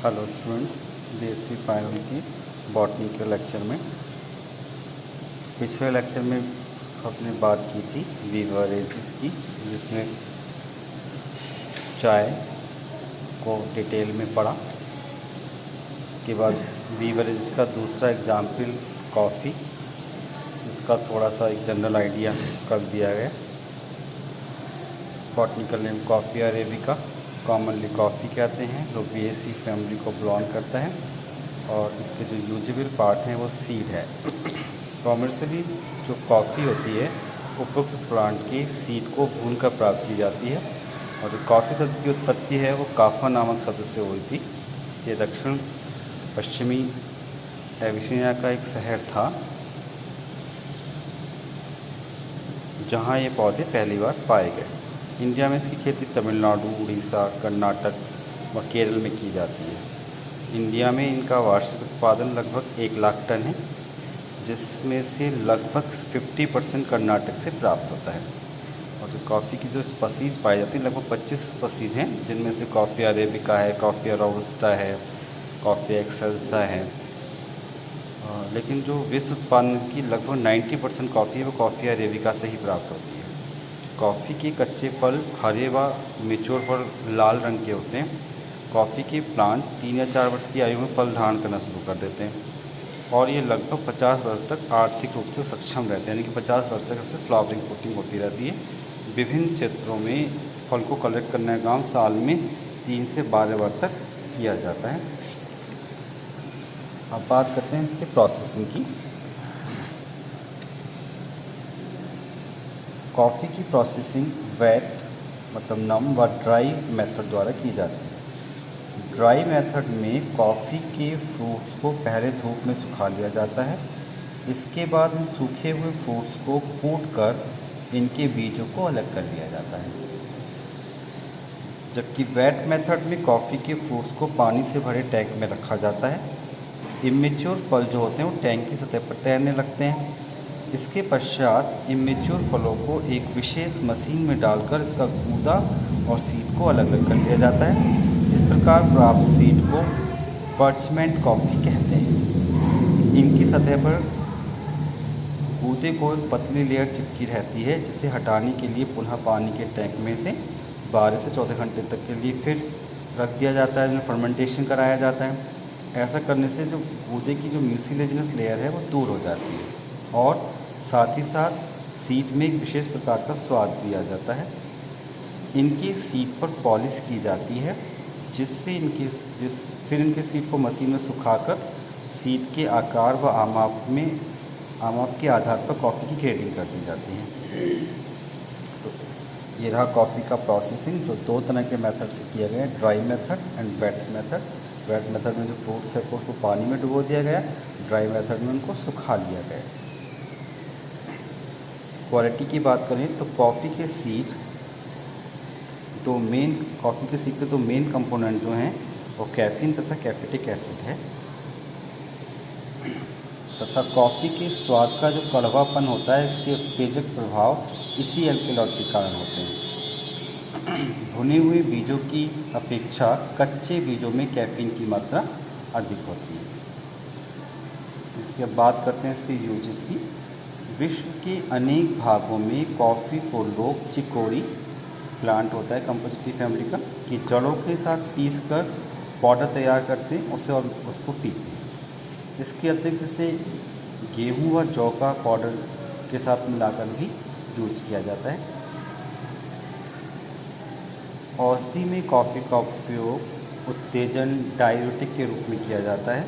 Hello students, BSc final की botany के lecture में पिछले लेक्चर में हमने बात की थी बीवरेजेस की, जिसमें चाय को डिटेल में पढ़ा। उसके बाद बीवरेजेस का दूसरा एग्जाम्पल कॉफ़ी, जिसका थोड़ा सा एक जनरल आइडिया कर दिया गया। Botanical name coffee arabica, commonly coffee कहते हैं, जो बीएसी फैमिली को बिलोंग करता है और इसके जो यूजेबल पार्ट हैं वो सीड है। कॉमर्शियली जो कॉफ़ी होती है उपरोक्त प्लांट के सीड को भूनकर प्राप्त की जाती है और जो कॉफ़ी शब्द की उत्पत्ति है वो काफा नामक शब्द से हुई थी। ये दक्षिण पश्चिमी एविसिनिया का एक शहर था जहाँ ये पौधे पहली बार पाए गए। इंडिया में इसकी खेती तमिलनाडु, उड़ीसा, कर्नाटक व केरल में की जाती है। इंडिया में इनका वार्षिक उत्पादन लगभग 1 लाख टन है, जिसमें से लगभग 50% कर्नाटक से प्राप्त होता है। और जो कॉफ़ी की जो स्पीसीज़ पाई जाती है लगभग 25 स्पीसीज़ हैं, जिनमें से कॉफ़ी अरेबिका है, कॉफ़ी रोबस्टा है, कॉफ़ी एक्सेल्सा है। लेकिन जो विश्व उत्पादन की लगभग 90% कॉफ़ी है वो कॉफ़ी अरेबिका से ही प्राप्त होती है। कॉफ़ी के कच्चे फल हरे व मेच्योर फल लाल रंग के होते हैं। कॉफ़ी के प्लांट 3 या 4 वर्ष की आयु में फल धारण करना शुरू कर देते हैं और ये लगभग 50 वर्ष तक आर्थिक रूप से सक्षम रहते हैं, यानी कि 50 वर्ष तक इसमें फ्लावरिंग फ्रूटिंग होती रहती है। विभिन्न क्षेत्रों में फल को कलेक्ट करने का काम साल में 3 से 12 बार तक किया जाता है। अब बात करते हैं इसके प्रोसेसिंग की। कॉफ़ी की प्रोसेसिंग वेट मतलब नम व ड्राई मेथड द्वारा की जाती है। ड्राई मेथड में कॉफ़ी के फ्रूट्स को पहले धूप में सुखा लिया जाता है। इसके बाद इन सूखे हुए फ्रूट्स को कूट कर इनके बीजों को अलग कर लिया जाता है। जबकि वेट मेथड में कॉफ़ी के फ्रूट्स को पानी से भरे टैंक में रखा जाता है। इमेच्योर फल जो होते हैं वो टैंक की सतह पर तैरने लगते हैं। इसके पश्चात इमेच्योर फलों को एक विशेष मशीन में डालकर इसका गूदा और सीड को अलग अलग कर लिया जाता है। इस प्रकार प्राप्त सीड को पर्चमेंट कॉफ़ी कहते हैं। इनकी सतह पर गूदे को एक पतली लेयर चिपकी रहती है, जिसे हटाने के लिए पुनः पानी के टैंक में से 12 से 14 घंटे तक के लिए फिर रख दिया जाता है, जिसमें फर्मेंटेशन कराया जाता है। ऐसा करने से जो गूदे की जो म्यूसिलेजिनस लेयर है वो दूर हो जाती है और साथ ही साथ सीड में एक विशेष प्रकार का स्वाद भी आ जाता है। इनकी सीड पर पॉलिश की जाती है, जिससे फिर इनके सीड को मशीन में सुखाकर सीड के आकार व आमाप के आधार पर कॉफ़ी की ग्रेडिंग कर दी जाती है। तो ये रहा कॉफ़ी का प्रोसेसिंग, जो 2 तरह के मेथड से किया गया है, dry method and wait method. Wait method में जो फ्रूट्स है उसको पानी में डुबो दिया गया, ड्राई मेथड में उनको सुखा लिया गया। क्वालिटी की बात करें तो कॉफ़ी के सीड के 2 मेन कंपोनेंट जो हैं वो कैफीन तथा कैफेटिक एसिड है, तथा कॉफ़ी के स्वाद का जो कड़वापन होता है इसके उत्तेजक प्रभाव इसी एल्कलॉइड के कारण होते हैं। भुने हुए बीजों की अपेक्षा कच्चे बीजों में कैफीन की मात्रा अधिक होती है। इसके बाद करते हैं इसके यूजेस की। विश्व के अनेक भागों में कॉफ़ी को लोग चिकोरी प्लांट होता है कंपोजिटी फैमिली का, की जड़ों के साथ पीसकर पाउडर तैयार करते हैं उसे और उसको पीते हैं। इसके अतिरिक्त इसे गेहूं व जौ का पाउडर के साथ मिलाकर भी यूज किया जाता है। औषधि में कॉफ़ी का उपयोग उत्तेजन डाययूरेटिक के रूप में किया जाता है।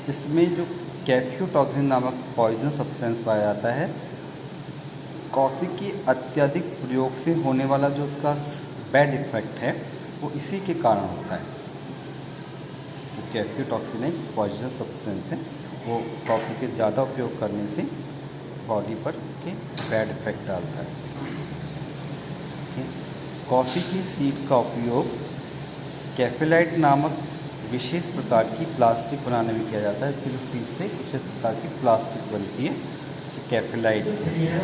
इसमें जो कैफ्यूटॉक्सिन नामक पॉइजन सब्सटेंस पाया जाता है, कॉफ़ी के अत्यधिक प्रयोग से होने वाला जो उसका बैड इफ़ेक्ट है वो इसी के कारण होता है। तो कैफ्यूटॉक्सिन एक पॉइजन सब्सटेंस है, वो कॉफ़ी के ज़्यादा उपयोग करने से बॉडी पर इसके बैड इफ़ेक्ट डालता है। कॉफ़ी की सीड का उपयोग कैफेलाइट नामक विशेष प्रकार की प्लास्टिक बनाने में किया जाता है। इसकी जो सीड से विशेष प्रकार की प्लास्टिक बनती है, जिसे कैफेलाइट कहते हैं।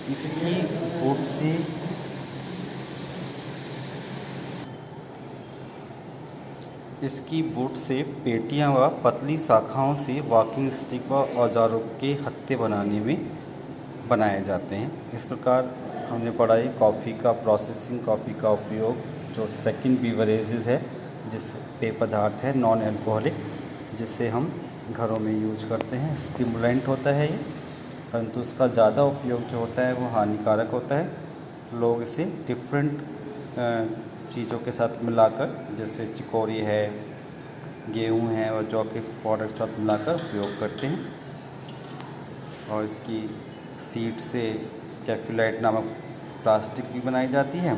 इसकी वुड से इसकी बूट से पेटियां व पतली शाखाओं से वॉकिंग स्टिक व औजारों के हत्थे बनाने में बनाए जाते हैं। इस प्रकार हमने पढ़ा है कॉफ़ी का प्रोसेसिंग, कॉफ़ी का उपयोग, जो सेकंड बीवरेजेस है, जिस पेय पदार्थ है नॉन अल्कोहलिक, जिसे हम घरों में यूज करते हैं। स्टिमुलेंट होता है ये, परंतु उसका ज़्यादा उपयोग जो होता है वो हानिकारक होता है। लोग इसे डिफरेंट चीज़ों के साथ मिलाकर, जैसे चिकोरी है, गेहूँ है और जौ के पाउडर के साथ मिलाकर उपयोग करते हैं। और इसकी सीड से कैफ्यूलाइट नामक प्लास्टिक भी बनाई जाती है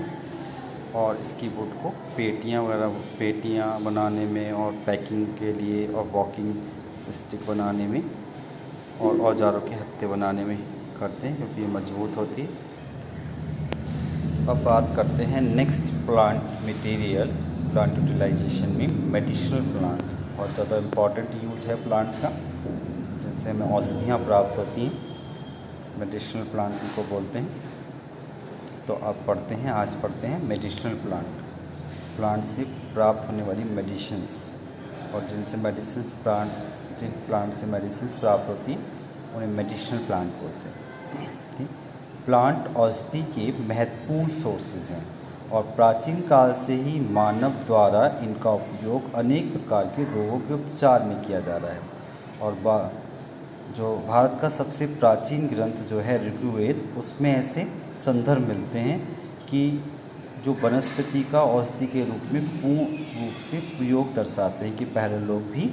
और इसकी वुड को पेटियाँ बनाने में और पैकिंग के लिए और वॉकिंग स्टिक बनाने में और औजारों के हत्थे बनाने में करते हैं, क्योंकि ये मजबूत होती है। अब बात करते हैं next plant material, plant utilization में मेडिसिनल प्लांट। बहुत ज़्यादा इम्पॉर्टेंट यूज है प्लांट्स का, जिनसे हमें औषधियाँ प्राप्त होती हैं, मेडिसिनल प्लांट इनको बोलते हैं। तो अब आज पढ़ते हैं मेडिसिनल प्लांट से प्राप्त होने वाली मेडिसिन्स, और जिन प्लांट से मेडिसिन्स प्राप्त होती हैं उन्हें मेडिसिनल प्लांट बोलते हैं। ठीक, प्लांट औषधि के महत्वपूर्ण सोर्सेज हैं और प्राचीन काल से ही मानव द्वारा इनका उपयोग अनेक प्रकार के रोगों के उपचार में किया जा रहा है। और जो भारत का सबसे प्राचीन ग्रंथ जो है ऋग्वेद, उसमें ऐसे संदर्भ मिलते हैं कि जो वनस्पति का औषधि के रूप में पूर्ण रूप से प्रयोग दर्शाते हैं कि पहले लोग भी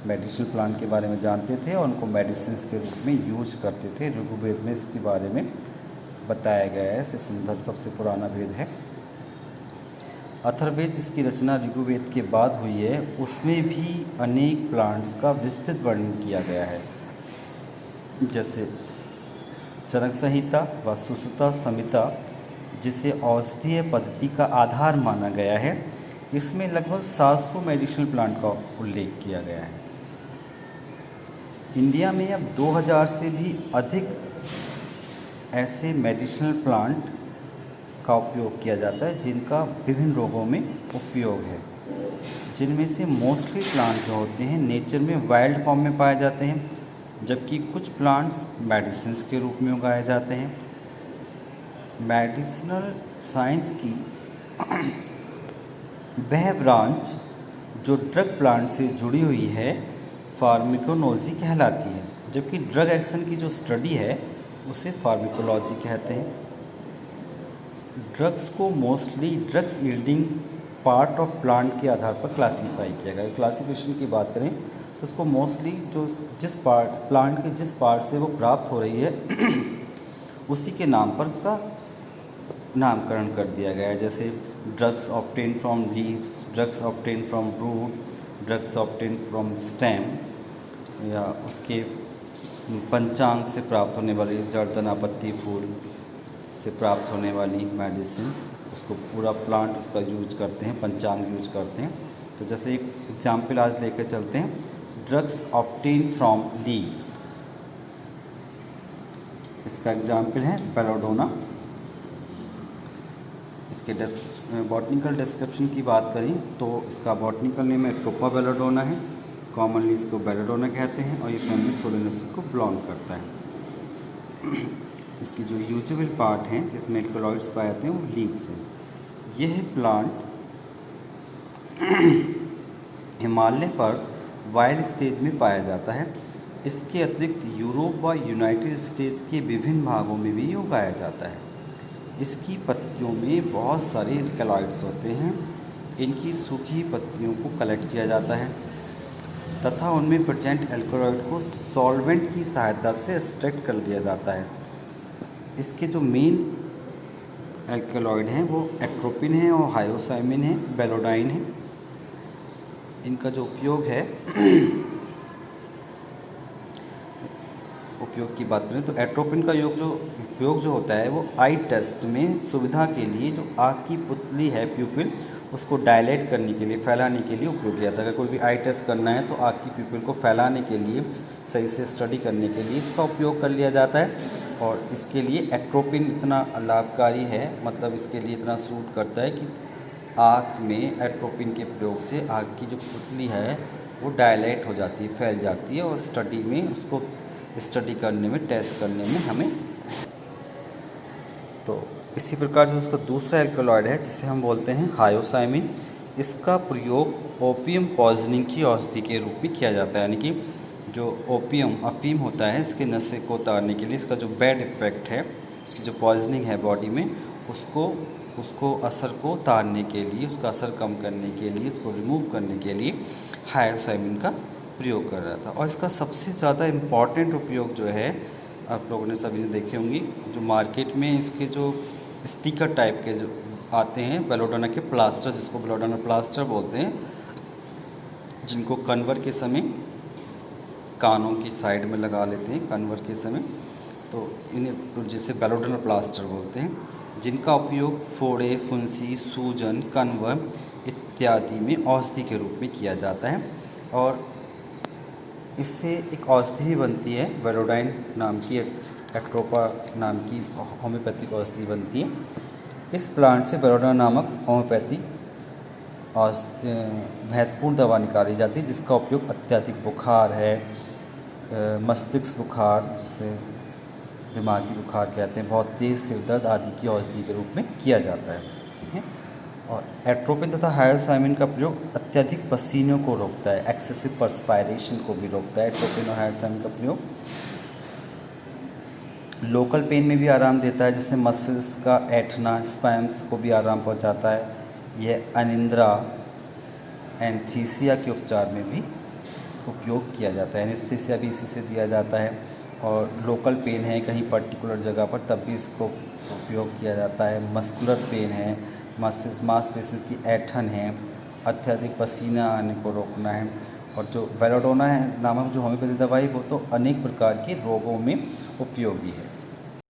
मेडिसिनल प्लांट के बारे में जानते थे और उनको मेडिसिन्स के रूप में यूज करते थे। ऋग्वेद में इसके बारे में बताया गया है। इसे संदर्भ सबसे पुराना वेद है। अथर्ववेद, जिसकी रचना ऋग्वेद के बाद हुई है, उसमें भी अनेक प्लांट्स का विस्तृत वर्णन किया गया है, जैसे चरक संहिता व सुश्रुता संहिता, जिसे औषधीय पद्धति का आधार माना गया है। इसमें लगभग 700 मेडिसिनल प्लांट का उल्लेख किया गया है। इंडिया में अब 2000 से भी अधिक ऐसे मेडिसिनल प्लांट का उपयोग किया जाता है जिनका विभिन्न रोगों में उपयोग है, जिनमें से मोस्टली प्लांट जो होते हैं नेचर में वाइल्ड फॉर्म में पाए जाते हैं, जबकि कुछ प्लांट्स मेडिसिन्स के रूप में उगाए जाते हैं। मेडिसिनल साइंस की वह ब्रांच जो ड्रग प्लांट से जुड़ी हुई है फार्माकोलॉजी कहलाती है, जबकि ड्रग एक्शन की जो स्टडी है उसे फार्माकोलॉजी कहते हैं। ड्रग्स को mostly drugs yielding part of plant के आधार पर क्लासीफाई किया गया है। क्लासिफिकेशन की बात करें तो उसको मोस्टली प्लांट के जिस पार्ट से वो प्राप्त हो रही है उसी के नाम पर उसका नामकरण कर दिया गया है। जैसे drugs obtain from leaves, drugs obtain from root, drugs obtain from stem, या उसके पंचांग से प्राप्त होने वाली जड़, तना, पत्ती, फूल से प्राप्त होने वाली मेडिसिन्स, उसको पूरा प्लांट उसका यूज करते हैं, पंचांग यूज करते हैं। तो जैसे एक एग्जाम्पल आज लेकर चलते हैं, ड्रग्स ऑब्टेन फ्रॉम लीव्स। इसका एग्जाम्पल है बेलोडोना। इसके बॉटनिकल डिस्क्रिप्शन की बात करें तो इसका बॉटनिकल नेम एट्रोपा बेलोडोना है। कॉमनली इसको बेलोडोना कहते हैं और ये फैमिली सोलेनेसी को बिलोंग करता है। इसकी जो यूजेबल पार्ट हैं जिसमें एल्कलॉइड्स पाए जाते हैं वो लीव्स हैं। यह प्लांट हिमालय पर वाइल्ड स्टेज में पाया जाता है। इसके अतिरिक्त यूरोप व यूनाइटेड स्टेट्स के विभिन्न भागों में भी उगाया जाता है। इसकी पत्तियों में बहुत सारे एल्कलॉइड्स होते हैं। इनकी सूखी पत्तियों को कलेक्ट किया जाता है तथा उनमें प्रेजेंट एल्कलॉइड को सॉल्वेंट की सहायता से एक्सट्रैक्ट कर लिया जाता है। इसके जो मेन एल्कलॉइड हैं वो एट्रोपिन है और हायोसाइमिन है, बेलोडाइन है। इनका जो उपयोग है उपयोग की बात करें तो एट्रोपिन का उपयोग जो होता है वो आई टेस्ट में सुविधा के लिए जो आँख की पुतली है प्यूपिल, उसको डायलेट करने के लिए, फैलाने के लिए उपयोग किया जाता है। अगर कोई भी आई टेस्ट करना है तो आँख की प्यूपिल को फैलाने के लिए, सही से स्टडी करने के लिए इसका उपयोग कर लिया जाता है। और इसके लिए एट्रोपिन इतना लाभकारी है, मतलब इसके लिए इतना सूट करता है कि आँख में एट्रोपिन के प्रयोग से आँख की जो पुतली है वो डायलेट हो जाती है, फैल जाती है, और स्टडी में उसको स्टडी करने में, टेस्ट करने में हमें। तो इसी प्रकार से उसका दूसरा एल्कलॉइड है जिसे हम बोलते हैं हायोसाइमिन। इसका प्रयोग ओपियम पॉइजनिंग की औषधि के रूप में किया जाता है, यानी कि जो ओपियम अफीम होता है इसके नशे को उतारने के लिए, इसका जो बैड इफ़ेक्ट है, इसकी जो पॉइजनिंग है बॉडी में, उसको असर को उतारने के लिए, उसका असर कम करने के लिए, इसको रिमूव करने के लिए हायोसाइमिन का प्रयोग कर रहा था। और इसका सबसे ज़्यादा इम्पॉर्टेंट उपयोग जो है, आप लोगों ने सभी ने देखे होंगे, जो मार्केट में इसके जो स्टिकर टाइप के जो आते हैं, बेलोडोना के प्लास्टर, जिसको बेलोडोना प्लास्टर बोलते हैं, जिनको कन्वर के समय कानों की साइड में लगा लेते हैं कन्वर के समय, तो इन्हें जिसे बेलोडोना प्लास्टर बोलते हैं, जिनका उपयोग फोड़े, फुंसी, सूजन, कन्वर इत्यादि में औषधि के रूप में किया जाता है। और इससे एक औषधि भी बनती है, वेलोडाइन नाम की, एक्ट्रोपा नाम की होम्योपैथिक औषधि बनती है। इस प्लांट से बेलोडोना नामक होम्योपैथी महत्वपूर्ण दवा निकाली जाती है, जिसका उपयोग अत्यधिक बुखार है, मस्तिष्क बुखार, जिसे दिमागी बुखार कहते हैं, बहुत तेज़ सिर दर्द आदि की औषधि के रूप में किया जाता है, ठीक है। और एट्रोपिन तथा हायोसाइमिन का प्रयोग अत्यधिक पसीनों को रोकता है, एक्सेसिव पर्सपायरेशन को भी रोकता है एट्रोपिन और हायोसाइमिन का प्रयोग। लोकल पेन में भी आराम देता है, जैसे मसल्स का ऐंठना, स्पैम्स को भी आराम पहुंचाता है। यह अनिंद्रा, एंथीसिया के उपचार में भी उपयोग किया जाता है, एनेस्थीसिया भी इसी से दिया जाता है। और लोकल पेन है कहीं पर्टिकुलर जगह पर, तब भी इसको उपयोग किया जाता है। मस्कुलर पेन है, मांसपेशियों की ऐंठन है, अत्यधिक पसीना आने को रोकना है। और जो बेलोडोना है नामक जो होम्योपैथी दवाई, वो तो अनेक प्रकार के रोगों में उपयोगी है।